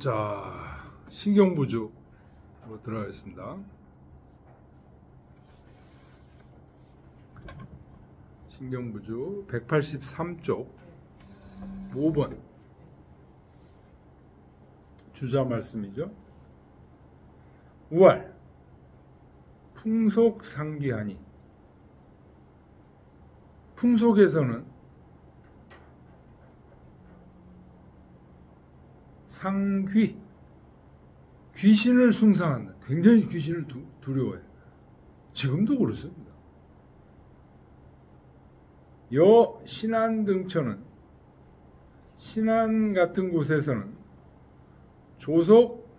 자, 신경부주로 들어가겠습니다. 신경부주 183쪽 5번 주자 말씀이죠. 우알 풍속상기하니, 풍속에서는 상귀, 귀신을 숭상한다. 굉장히 귀신을 두려워해요. 지금도 그렇습니다. 여 신안 등처는, 신안 같은 곳에서는 조속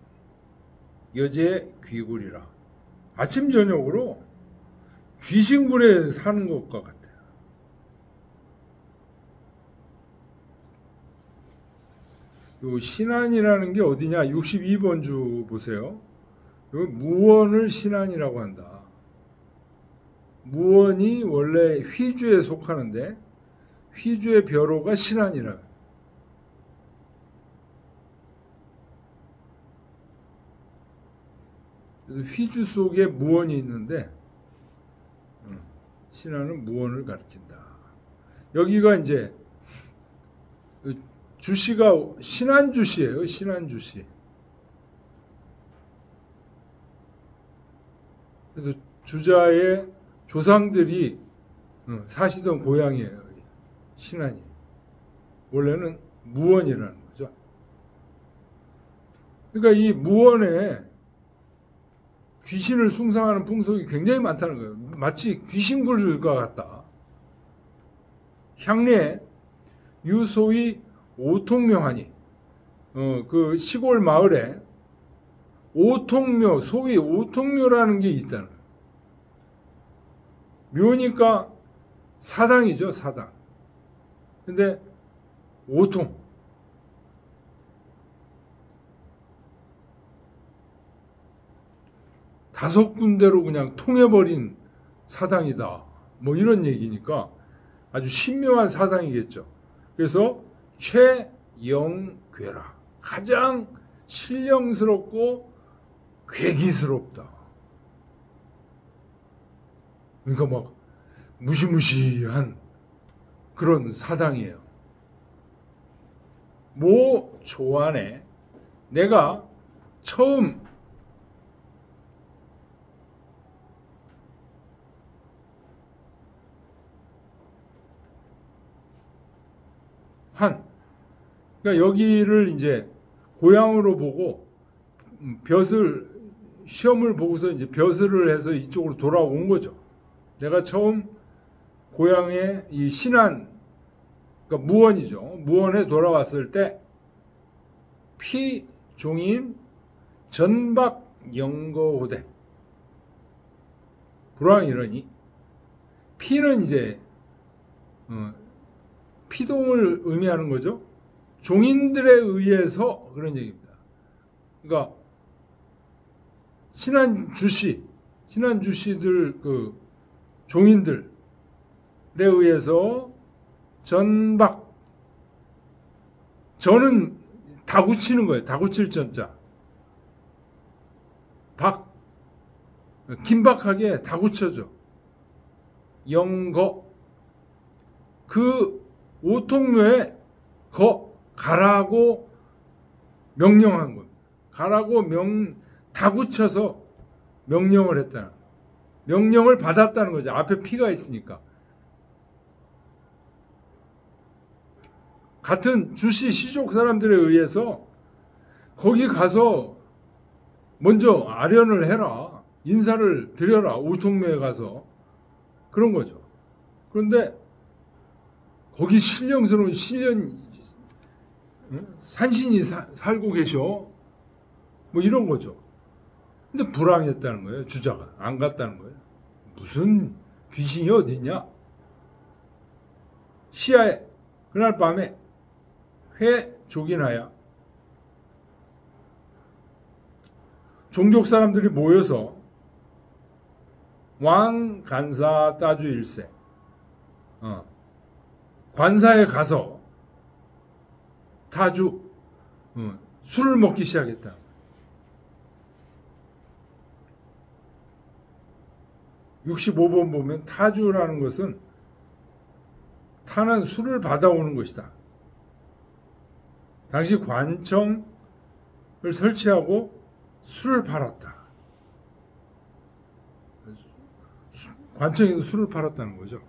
여제 귀굴이라, 아침 저녁으로 귀신굴에 사는 것과 같아요. 요 신안이라는 게 어디냐? 62번 주 보세요. 요 무원을 신안이라고 한다. 무원이 원래 휘주에 속하는데 휘주의 벼로가 신안이라. 그래서 휘주 속에 무원이 있는데 신안은 무원을 가리킨다. 여기가 이제 주씨가 신안주씨예요. 신안주씨. 그래서 주자의 조상들이 사시던 고향이에요. 신안이. 원래는 무원이라는 거죠. 그러니까 이 무원에 귀신을 숭상하는 풍속이 굉장히 많다는 거예요. 마치 귀신굴과 같다. 향례에 유소위 오통묘하니, 그 시골 마을에 오통묘, 소위 오통묘라는 게 있다는 거예요. 묘니까 사당이죠, 사당. 근데 오통, 다섯 군데로 그냥 통해버린 사당이다. 뭐 이런 얘기니까 아주 신묘한 사당이겠죠. 그래서 최영괴라, 가장 신령스럽고 괴기스럽다. 그러니까 막 무시무시한 그런 사당이에요. 모 조안에 내가 처음 그러니까 여기를 이제 고향으로 보고 시험을 보고서 이제 벼슬을 해서 이쪽으로 돌아온 거죠. 내가 처음 고향에 이 신안, 그러니까 무원이죠. 무원에 돌아왔을 때 피종인 전박영거호대 불황이러니, 피는 이제 피동을 의미하는 거죠. 종인들에 의해서 그런 얘기입니다. 그러니까 신안주씨들 그 종인들에 의해서 전박, 저는 다구치는 거예요. 다구칠 전자. 박, 긴박하게 다구쳐져. 영거, 그 오통묘에 가라고 명령한 겁니다. 가라고 다구쳐서 명령을 했다는, 명령을 받았다는 거죠. 앞에 피가 있으니까. 같은 주씨 시족 사람들에 의해서 거기 가서 먼저 아련을 해라, 인사를 드려라, 오통묘에 가서. 그런 거죠. 그런데 거기 신령스러운 산신이 살고 계셔, 뭐 이런 거죠. 근데 불황했다는 거예요. 주자가 안 갔다는 거예요. 무슨 귀신이 어딨냐. 시야에 그날 밤에 회족인하여 종족 사람들이 모여서 왕 간사 따주 일세, 관사에 가서 타주, 술을 먹기 시작했다. (65번) 보면 타주라는 것은 타는 술을 받아오는 것이다. 당시 관청을 설치하고 술을 팔았다. 관청에서 술을 팔았다는 거죠.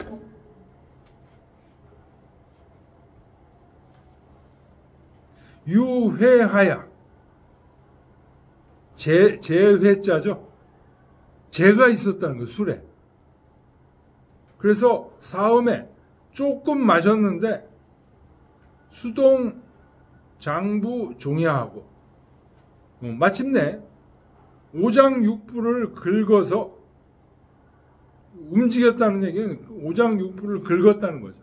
유회하야. 제회자죠. 재가 있었다는 거예요, 술에. 그래서 사음에 조금 마셨는데 수동 장부 종야하고 마침내 오장육부를 긁어서 움직였다는 얘기는 오장육부를 긁었다는 거죠.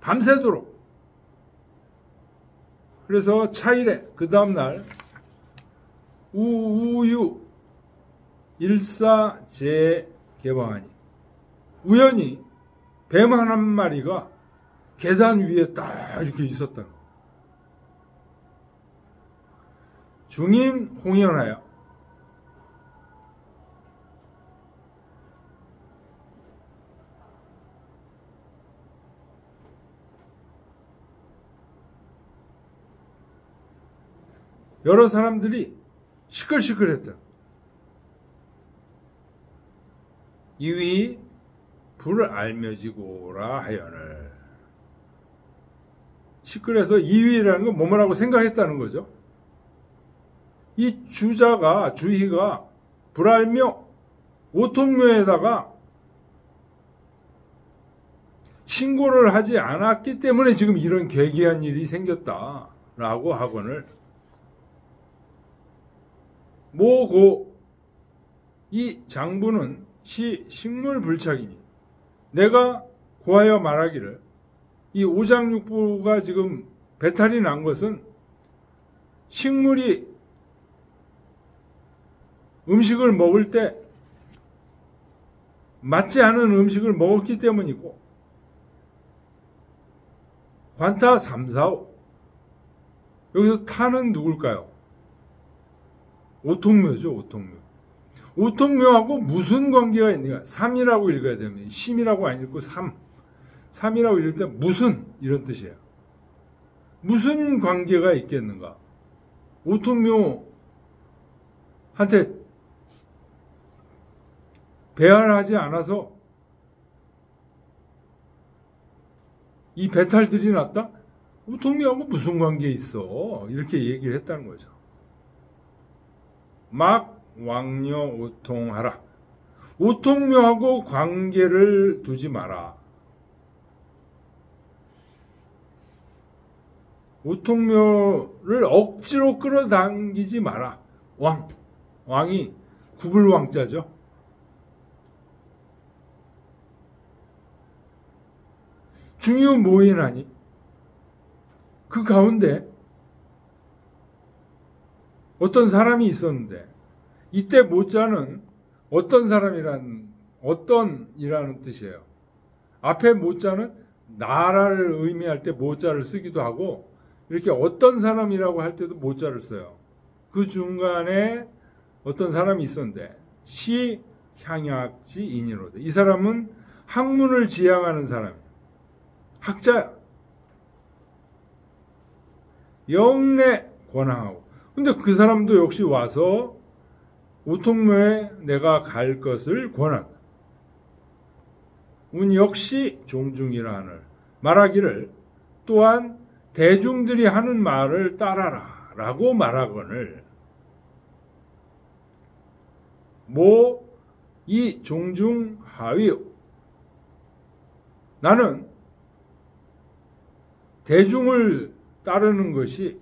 밤새도록. 그래서 차일에 그 다음날 우유 일사재개방하니 우연히 뱀 한 마리가 계단 위에 딱 이렇게 있었다는 거예요. 중인 홍연하여 여러 사람들이 시끌시끌했다. 이위 불을 알며지고라 하여늘. 시끌해서 이위라는 건 뭐라고 생각했다는 거죠. 이 주희가 불알며 오통묘에다가 신고를 하지 않았기 때문에 지금 이런 괴기한 일이 생겼다라고 하거늘 모고 이 장부는 식물불착이니 내가 고하여 말하기를 이 오장육부가 지금 배탈이 난 것은 식물이 음식을 먹을 때 맞지 않은 음식을 먹었기 때문이고 관타 3, 4, 5 여기서 타는 누굴까요? 오통묘죠. 오통묘하고 무슨 관계가 있는가? 3이라고 읽어야 됩니다. 심이라고 안 읽고 3이라고 읽을 때 무슨 이런 뜻이에요. 무슨 관계가 있겠는가? 오통묘한테 배알하지 않아서 이 배탈들이 났다? 오통묘하고 무슨 관계 있어? 이렇게 얘기를 했다는 거죠. 막 왕녀 오통하라. 오통묘하고 관계를 두지 마라. 오통묘를 억지로 끌어당기지 마라. 왕이 구불왕자죠. 중요 모인하니 그 가운데 어떤 사람이 있었는데 이때 모자는 어떤이라는 뜻이에요. 앞에 모자는 나라를 의미할 때 모자를 쓰기도 하고 이렇게 어떤 사람이라고 할 때도 모자를 써요. 그 중간에 어떤 사람이 있었는데 시향약지인이로되 이 사람은 학문을 지향하는 사람이에요. 학자야. 영내 권항하고 근데 그 사람도 역시 와서 오통묘에 내가 갈 것을 권한다. 운 역시 종중이라 하늘 말하기를 또한 대중들이 하는 말을 따라라 라고 말하거늘 이 종중 하위요 나는 대중을 따르는 것이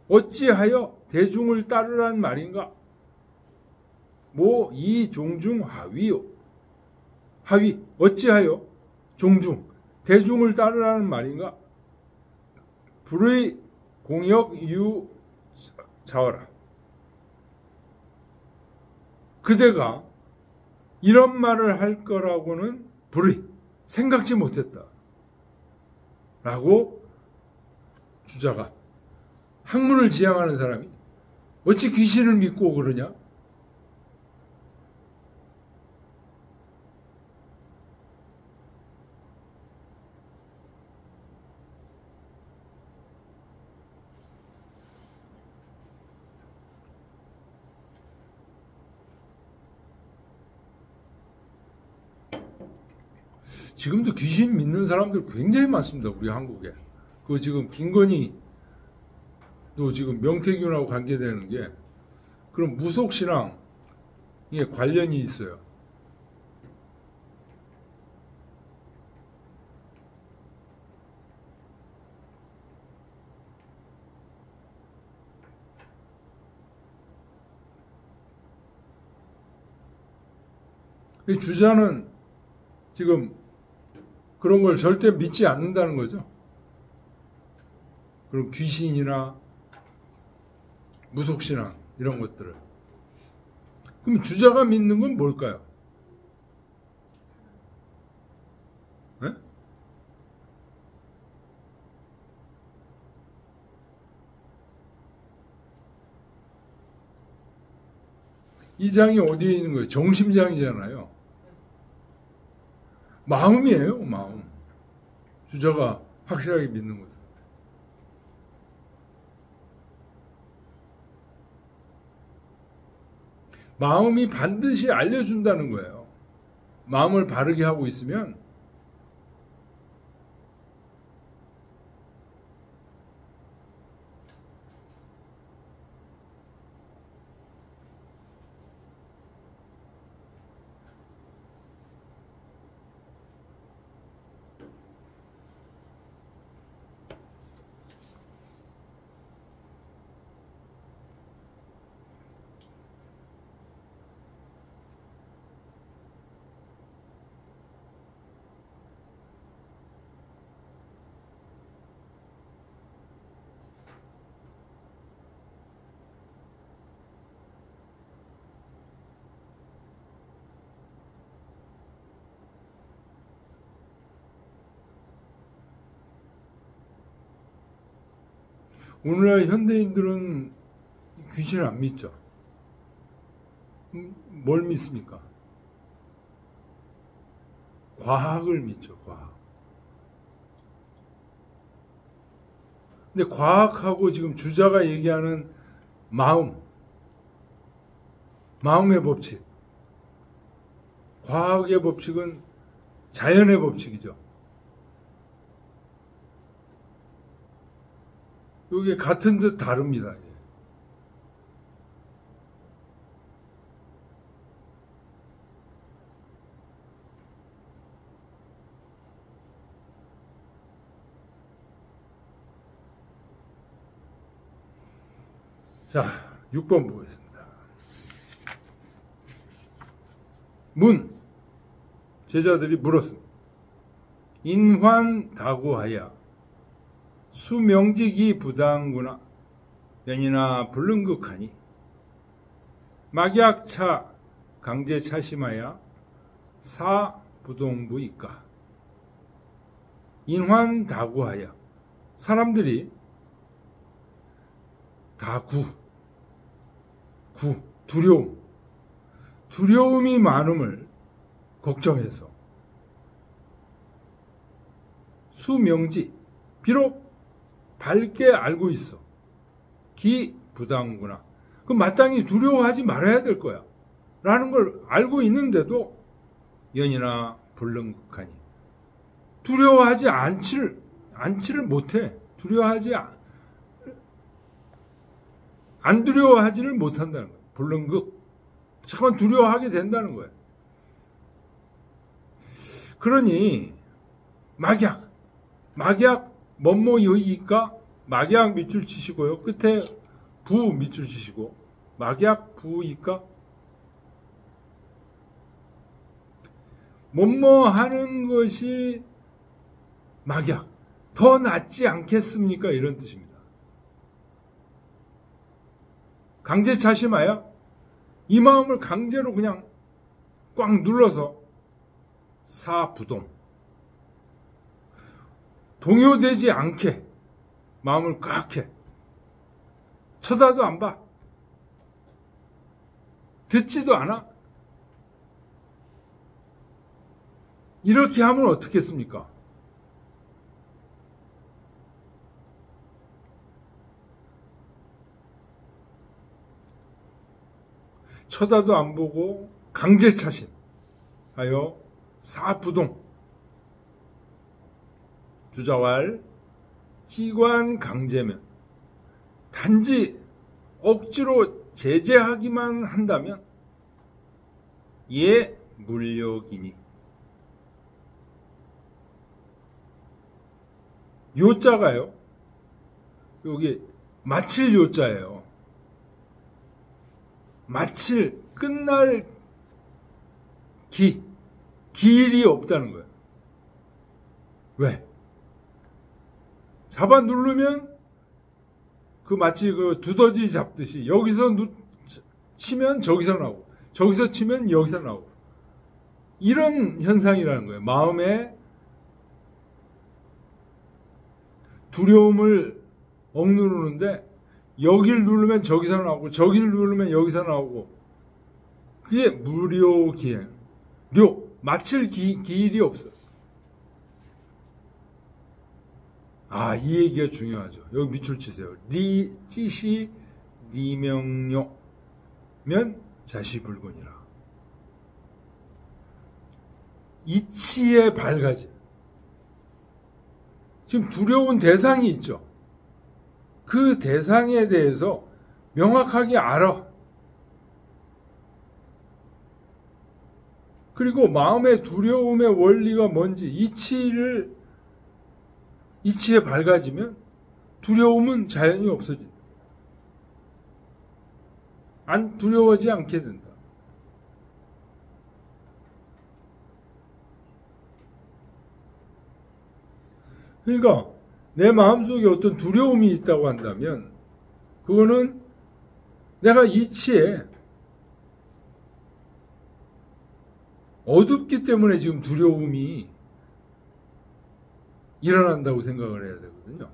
어찌하여 대중을 따르란 말인가? 이 종중 하위요. 하위 어찌하여 종중 대중을 따르라는 말인가? 불의 공역 유 자어라. 그대가 이런 말을 할 거라고는 불의 생각지 못했다. 라고 주자가 학문을 지향하는 사람이 어찌 귀신을 믿고 그러냐? 지금도 귀신 믿는 사람들 굉장히 많습니다. 우리 한국에. 그 지금 김건희도 지금 명태균하고 관계되는 게 그런 무속신앙에 관련이 있어요. 이 주자는 지금 그런 걸 절대 믿지 않는다는 거죠. 그런 귀신이나 무속신앙 이런 것들을. 그럼 주자가 믿는 건 뭘까요? 네? 이 장이 어디에 있는 거예요? 정심장이잖아요. 마음이에요, 마음. 주자가 확실하게 믿는 것은. 마음이 반드시 알려준다는 거예요. 마음을 바르게 하고 있으면 오늘날 현대인들은 귀신을 안 믿죠. 뭘 믿습니까? 과학을 믿죠, 과학. 근데 과학하고 지금 주자가 얘기하는 마음의 법칙. 과학의 법칙은 자연의 법칙이죠. 이게 같은 듯 다릅니다. 자, 6번 보겠습니다. 제자들이 물었습니다. 인환다구하야 수명직이 부당구나 연이나 불능극하니 막약차 강제차심하야 사부동부이까. 인환다구하야 사람들이 두려움이 많음을 걱정해서 수명지 비록 밝게 알고 있어. 기부당구나. 그럼 마땅히 두려워하지 말아야 될 거야. 라는 걸 알고 있는데도 연이나 불능극하니. 두려워하지 않지를 못해. 안 두려워하지를 못한다는 거야. 불능극. 자꾸만 두려워하게 된다는 거야. 그러니 막약 뭐뭐이까 막약 밑줄 치시고요. 끝에 부 밑줄 치시고 막약 부이까 뭐뭐 하는 것이 막약 더 낫지 않겠습니까? 이런 뜻입니다. 강제차심하야 이 마음을 강제로 그냥 꽉 눌러서 사부동 동요되지 않게 마음을 꽉 해. 쳐다도 안 봐. 듣지도 않아. 이렇게 하면 어떻겠습니까? 쳐다도 안 보고 강제차신 하여 사부동 주자왈 기관 강제면 단지 억지로 제재하기만 한다면 예 물욕이니. 요자가요, 여기 마칠 요자예요. 마칠, 끝날 기일이 없다는 거예요. 왜? 잡아 누르면 그 마치 그 두더지 잡듯이 여기서 치면 저기서 나오고 저기서 치면 여기서 나오고 이런 현상이라는 거예요. 마음에 두려움을 억누르는데 여길 누르면 저기서 나오고 저길 누르면 여기서 나오고 그게 무료기행. 마칠 기일이 없어. 이 얘기가 중요하죠. 여기 밑줄 치세요. 찌시 리명요면 자시불곤이라. 이치에 밝아짐. 지금 두려운 대상이 있죠. 그 대상에 대해서 명확하게 알아. 그리고 마음의 두려움의 원리가 뭔지 이치에 밝아지면 두려움은 자연히 없어진다. 두려워하지 않게 된다. 그러니까 내 마음속에 어떤 두려움이 있다고 한다면 그거는 내가 이치에 어둡기 때문에 지금 두려움이 일어난다고 생각을 해야 되거든요.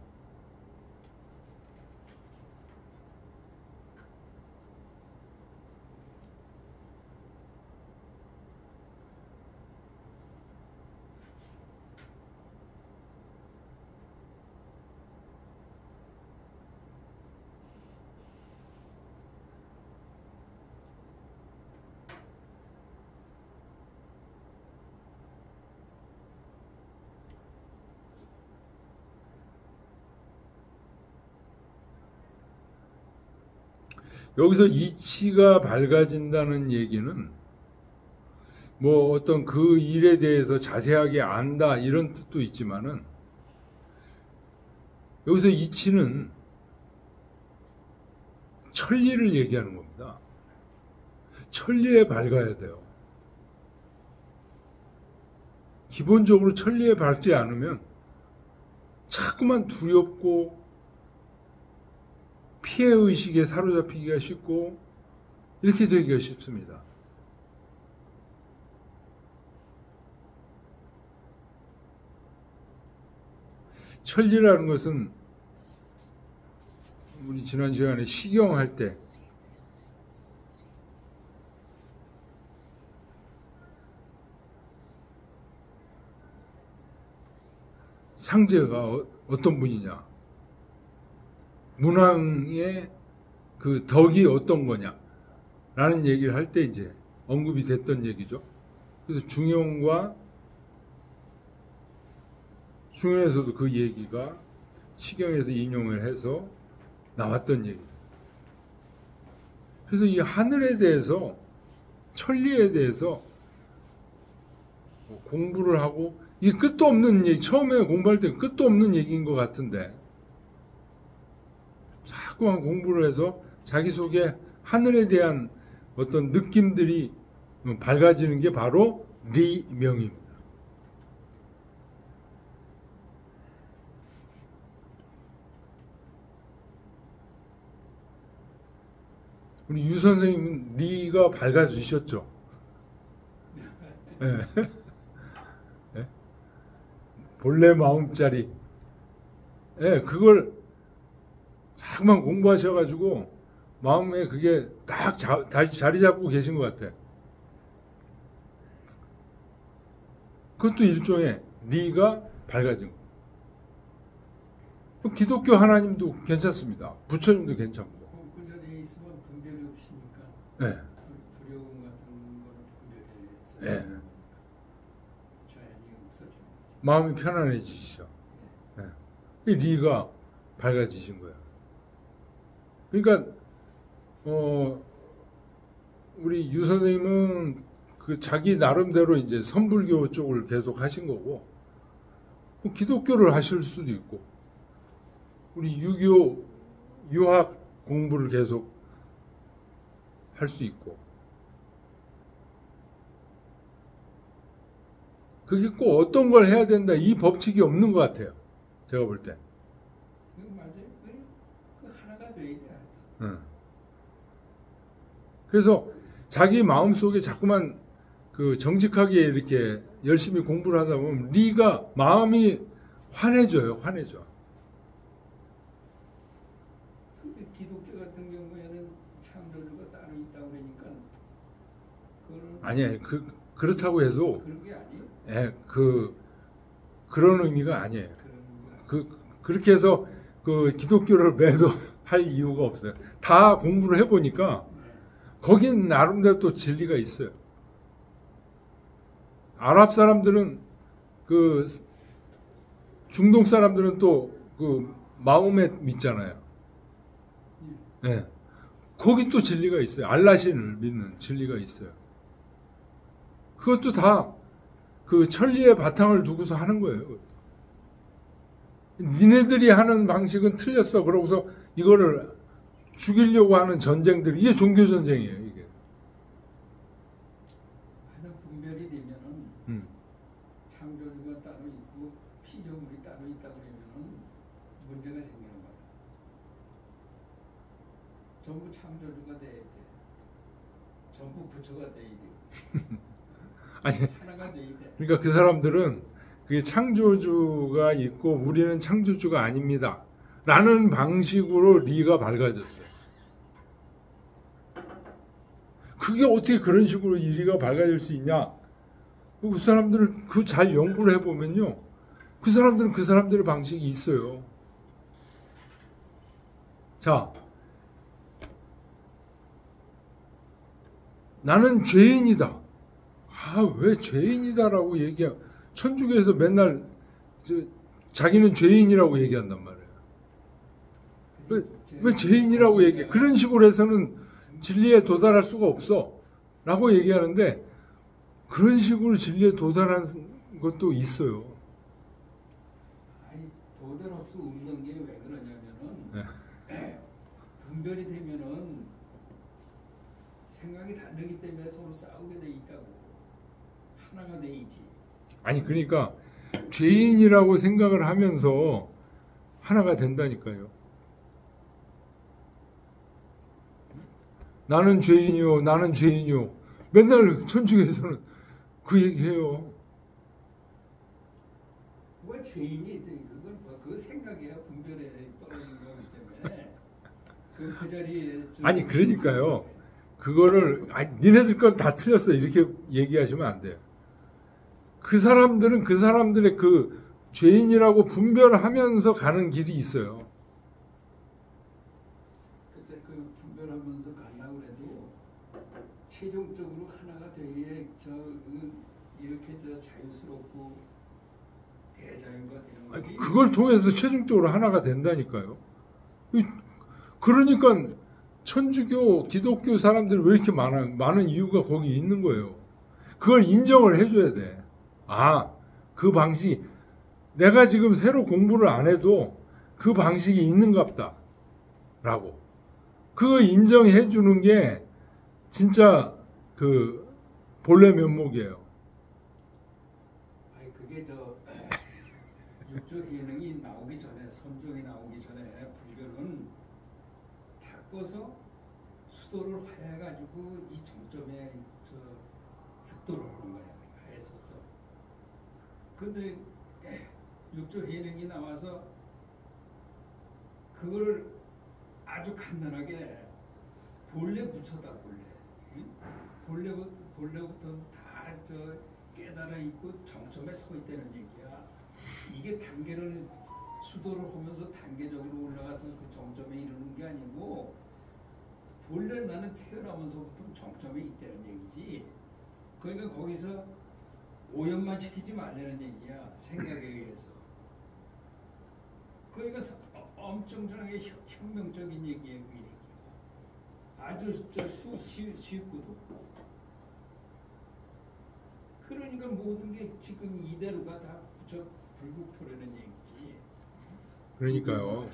여기서 이치가 밝아진다는 얘기는 뭐 어떤 그 일에 대해서 자세하게 안다 이런 뜻도 있지만은 여기서 이치는 천리를 얘기하는 겁니다. 천리에 밝아야 돼요. 기본적으로 천리에 밝지 않으면 자꾸만 두렵고 피해의식에 사로잡히기가 쉽고 이렇게 되기가 쉽습니다. 천리라는 것은 우리 지난 시간에 시경할 때 상제가 어떤 분이냐, 문왕의 그 덕이 어떤 거냐 라는 얘기를 할 때 이제 언급이 됐던 얘기죠. 그래서 중용과 중용에서도 그 얘기가 시경에서 인용을 해서 나왔던 얘기. 그래서 이 하늘에 대해서, 천리에 대해서 공부를 하고, 이게 끝도 없는 얘기, 처음에 공부할 때 끝도 없는 얘기인 것 같은데 자꾸만 공부를 해서 자기 속에 하늘에 대한 어떤 느낌들이 밝아지는 게 바로 리명입니다. 우리 유 선생님은 리가 밝아지셨죠? 네. 네? 본래 마음짜리. 네, 그걸 자꾸만 공부하셔가지고 마음에 그게 딱 자리 잡고 계신 것 같아. 그것도 일종의 리가 밝아진 거. 기독교 하나님도 괜찮습니다. 부처님도 괜찮고. 그 자리에 있으면 분별이 없으니까. 네. 두려움 같은 거는 분별해서 네. 자연이 없어지는 거죠. 마음이 편안해지시죠. 네. 이 리가 밝아지신 거예요. 그러니까 우리 유 선생님은 그 자기 나름대로 이제 선불교 쪽을 계속 하신 거고, 기독교를 하실 수도 있고, 우리 유교 유학 공부를 계속 할 수 있고, 그게 꼭 어떤 걸 해야 된다 이 법칙이 없는 것 같아요. 제가 볼 때. 맞아요. 그 하나가 돼야 돼. 응. 그래서 자기 마음 속에 자꾸만 그 정직하게 이렇게 열심히 공부를 하다 보면 리가 마음이 환해져요. 환해져. 기독교 같은 경우에는 창조주가 따로 있다고 그러니까 그걸 아니에요. 그렇다고 해도 그런 게 아니에요. 예, 그런 의미가 아니에요. 그런 그렇게 해서 그 기독교를 매도할 이유가 없어요. 다 공부를 해보니까 거긴 나름대로 또 진리가 있어요. 아랍 사람들은 그 중동 사람들은 또 그 마음에 믿잖아요. 예. 거기 또 진리가 있어요. 알라신을 믿는 진리가 있어요. 그것도 다 그 천리의 바탕을 두고서 하는 거예요. 니네들이 하는 방식은 틀렸어. 그러고서 이거를 죽이려고 하는 전쟁들, 이게 종교 전쟁이에요. 이게. 하여튼 분별이 되면은 창조주가 따로 있고 피조물이 따로 있다 그러면은 문제가 생기는 거야. 전부 창조주가 돼야 돼. 전부 부처가 돼야 돼. 아니, 하나가 돼야 돼. 그러니까 그 사람들은 그게 창조주가 있고 우리는 창조주가 아닙니다. 라는 방식으로 리가 밝아졌어요. 그게 어떻게 그런 식으로 이 리가 밝아질 수 있냐? 그 사람들을 그 잘 연구를 해보면요. 그 사람들은 그 사람들의 방식이 있어요. 자, 나는 죄인이다. 왜 죄인이다라고 얘기해? 천주교에서 맨날 자기는 죄인이라고 얘기한단 말이에요. 왜 죄인이라고 얘기해? 그런 식으로 해서는 진리에 도달할 수가 없어. 라고 얘기하는데 그런 식으로 진리에 도달하는 것도 있어요. 아니 도달 없이 없는 게 왜 그러냐면은 분별이 되면은 생각이 다르기 때문에 서로 싸우게 돼 있다고. 하나가 돼 있지. 아니 그러니까 죄인이라고 생각을 하면서 하나가 된다니까요. 나는 죄인이요, 나는 죄인이요. 맨날 천주교에서는 그 얘기해요. 왜 죄인이 그건 그 생각이야. 분별에 떨어진 거기 때문에 그 자리에 아니 그러니까요. 그거를 니네들 건 다 틀렸어 이렇게 얘기하시면 안 돼요. 그 사람들은 그 사람들의 그 죄인이라고 분별하면서 가는 길이 있어요. 그 분별하면서 가려고 해도 최종적으로 하나가 돼야 이렇게 자유스럽고 대자연과 되는 거지. 그걸 통해서 최종적으로 하나가 된다니까요. 그러니까 천주교, 기독교 사람들이 왜 이렇게 많은 이유가 거기 있는 거예요. 그걸 인정을 해줘야 돼. 그 방식이 내가 지금 새로 공부를 안 해도 그 방식이 있는갑다 라고 그거 인정해 주는 게 진짜 그 본래 면목이에요. 아니 그게 육조 기능이 나오기 전에 선종이 나오기 전에 불교는 바꿔서 수도를 화해가지고 이 정점에 흑도를 하는 거야. 했었어. 근데 육조 기능이 나와서 그걸 아주 간단하게 본래 부처다 본래. 응? 본래부터 다 저 깨달아 있고 정점에 서 있다는 얘기야. 이게 단계를 수도를 하면서 단계적으로 올라가서 그 정점에 이르는 게 아니고 본래 나는 태어나면서부터 정점에 있다는 얘기지. 그러니까 거기서 오염만 시키지 말라는 얘기야. 생각에 의해서. 그러니까 엄청나게 혁명적인 얘기예요. 그 얘기가. 아주 쉽고도. 그러니까 모든 게 지금 이대로가 다 불국토라는 얘기지. 그러니까요.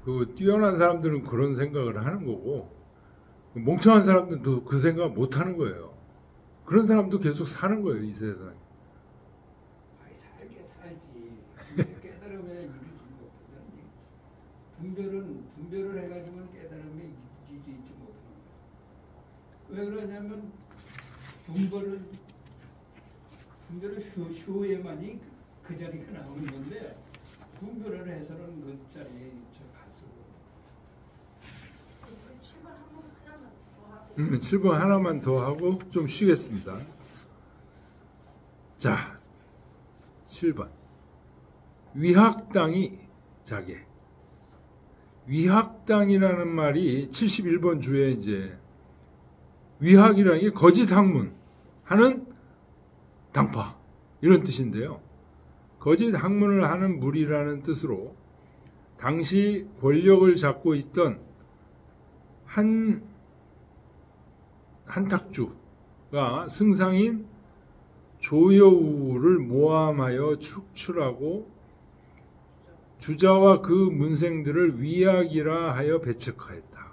그 뛰어난 사람들은 그런 생각을 하는 거고 멍청한 사람들도 그 생각을 못 하는 거예요. 그런 사람도 계속 사는 거예요, 이 세상에. 아이, 살게 살지. 깨달으면 이루지 못한다는 얘기지. 분별을 해가지고는 깨달으면 이루지 못하는 거야. 왜 그러냐면 분별을 쇼에만이 그 자리가 나오는 건데 분별을 해서는 그 자리에 갈 수가 없는. 7번 하나만 더 하고 좀 쉬겠습니다. 자, 7번. 위학당이 자게. 위학당이라는 말이 71번 주에 이제 위학이라는 게 거짓 학문 하는 당파 이런 뜻인데요. 거짓 학문을 하는 무리라는 뜻으로 당시 권력을 잡고 있던 한탁주가 승상인 조여우를 모함하여 축출하고 주자와 그 문생들을 위학이라 하여 배척하였다.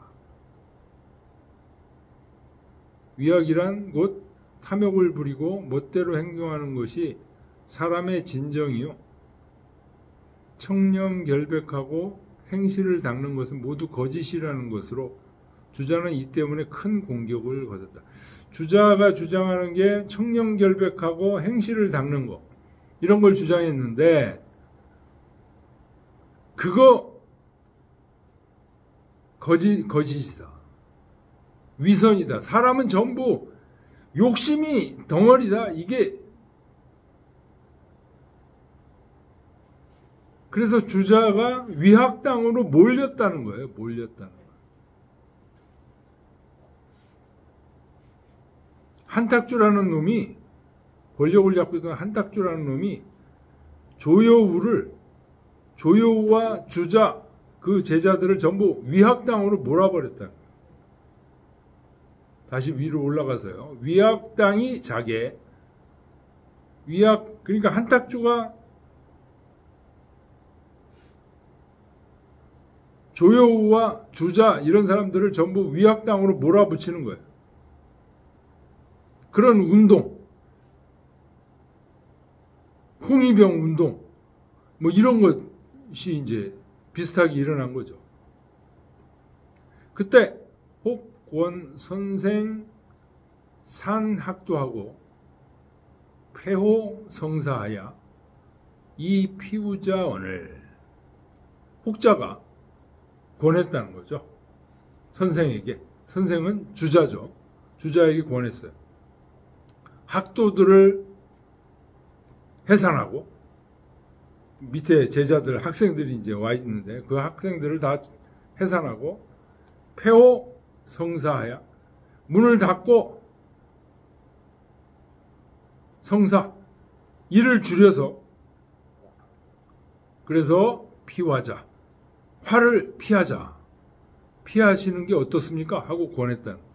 위학이란 곧 탐욕을 부리고 멋대로 행동하는 것이 사람의 진정이요. 청렴결백하고 행실을 닦는 것은 모두 거짓이라는 것으로 주자는 이 때문에 큰 공격을 거뒀다. 주자가 주장하는 게 청렴결백하고 행실을 닦는 것 이런 걸 주장했는데 그거 거짓이다. 위선이다. 사람은 전부 욕심이 덩어리다. 이게 그래서 주자가 위학당으로 몰렸다는 거예요. 몰렸다는 거예요. 한탁주라는 놈이 권력을 잡고 있던 한탁주라는 놈이 조여우와 주자 그 제자들을 전부 위학당으로 몰아버렸다. 다시 위로 올라가서요. 위학당이 자게 그러니까 한탁주가 조여우와 주자 이런 사람들을 전부 위학당으로 몰아붙이는 거예요. 그런 운동, 홍위병 운동, 뭐 이런 것이 이제 비슷하게 일어난 거죠. 그때 혹권 선생 산학도하고 폐호 성사하야 이 피우자원을 혹자가 권했다는 거죠. 선생에게. 선생은 주자죠. 주자에게 권했어요. 학도들을 해산하고 밑에 제자들 학생들이 이제 와 있는데 그 학생들을 다 해산하고 폐호 성사하야 문을 닫고 성사 일을 줄여서 그래서 피하자 화를 피하자 피하시는 게 어떻습니까? 하고 권했다는 거죠.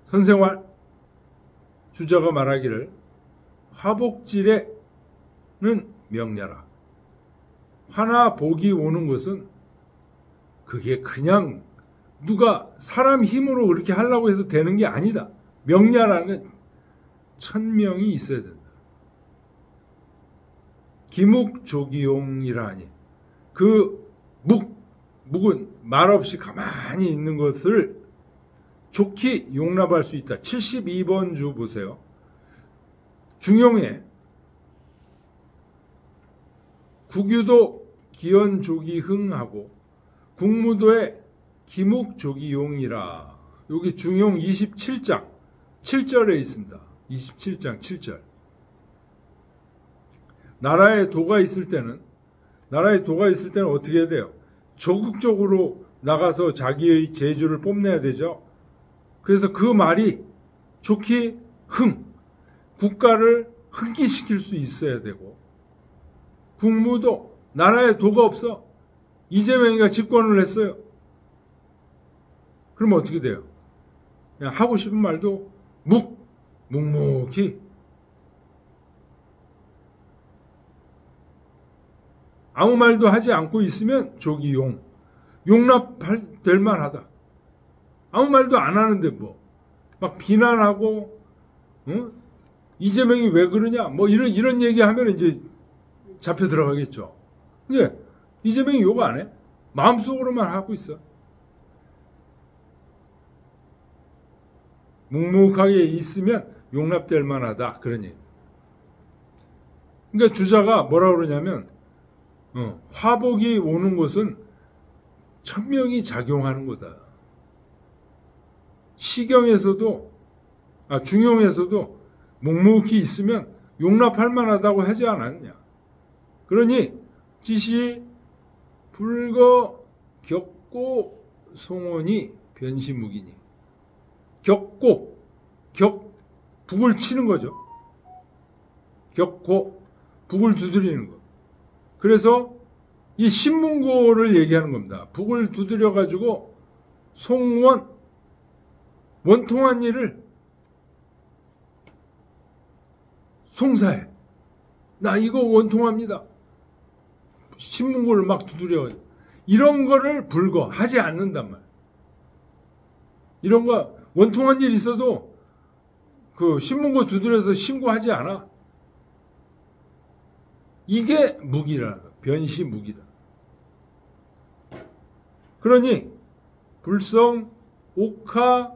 선생활 주자가 말하기를 화복질에는 명냐라. 화나 복이 오는 것은 그게 그냥 누가 사람 힘으로 그렇게 하려고 해서 되는 게 아니다. 명냐라는 건 천명이 있어야 된다. 기묵조기용이라 하니 그 묵은 말없이 가만히 있는 것을 좋게 용납할 수 있다. 72번 주 보세요. 중용에 국유도 기연조기흥하고 국무도의 기묵조기용이라. 여기 중용 27장 7절에 있습니다. 27장 7절. 나라에 도가 있을 때는 어떻게 해야 돼요? 적극적으로 나가서 자기의 재주를 뽐내야 되죠. 그래서 그 말이 좋기 국가를 흥기시킬 수 있어야 되고, 국무도 나라에 도가 없어. 이재명이가 집권을 했어요. 그러면 어떻게 돼요? 그냥 하고 싶은 말도 묵묵히 아무 말도 하지 않고 있으면 조기용, 용납될 만하다. 아무 말도 안 하는데 막 비난하고, 이재명이 왜 그러냐, 이런 얘기하면 이제 잡혀 들어가겠죠. 근데 이재명이 욕 안 해? 마음속으로만 하고 있어. 묵묵하게 있으면 용납될 만하다. 그런 얘기. 그러니까 주자가 뭐라 그러냐면, 화복이 오는 곳은 천명이 작용하는 거다. 중용에서도 묵묵히 있으면 용납할 만하다고 하지 않았냐. 그러니 지시 불거 격고 송원이 변시무기니. 북을 치는 거죠. 북을 두드리는 거. 그래서 이 신문고를 얘기하는 겁니다. 북을 두드려가지고 원통한 일을 송사해. 나 이거 원통합니다. 신문고를 막 두드려가지고. 이런 거를 하지 않는단 말이야. 이런 거 원통한 일 있어도 그 신문고 두드려서 신고하지 않아. 이게 무기라는 거야. 변시무기다. 그러니 불성 옥하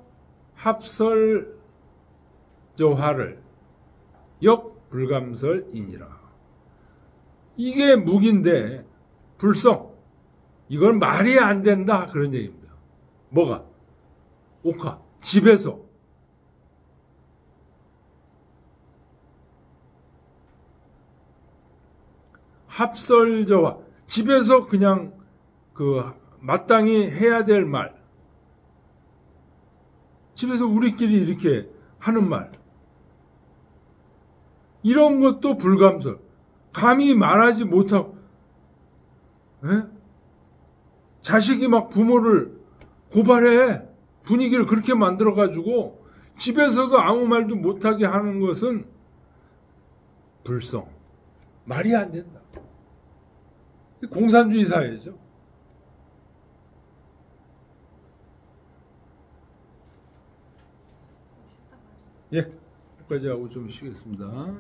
합설저화를 역불감설이니라. 이게 무기인데 불성, 이건 말이 안 된다, 그런 얘기입니다. 뭐가? 옥하, 집에서 합설저화, 집에서 그냥 마땅히 해야 될 말, 집에서 우리끼리 이렇게 하는 말, 이런 것도 불감설. 감히 말하지 못하고, 자식이 막 부모를 고발해. 분위기를 그렇게 만들어가지고 집에서도 아무 말도 못하게 하는 것은 불성. 말이 안 된다. 공산주의 사회죠. 예, 여기까지 하고 좀 쉬겠습니다.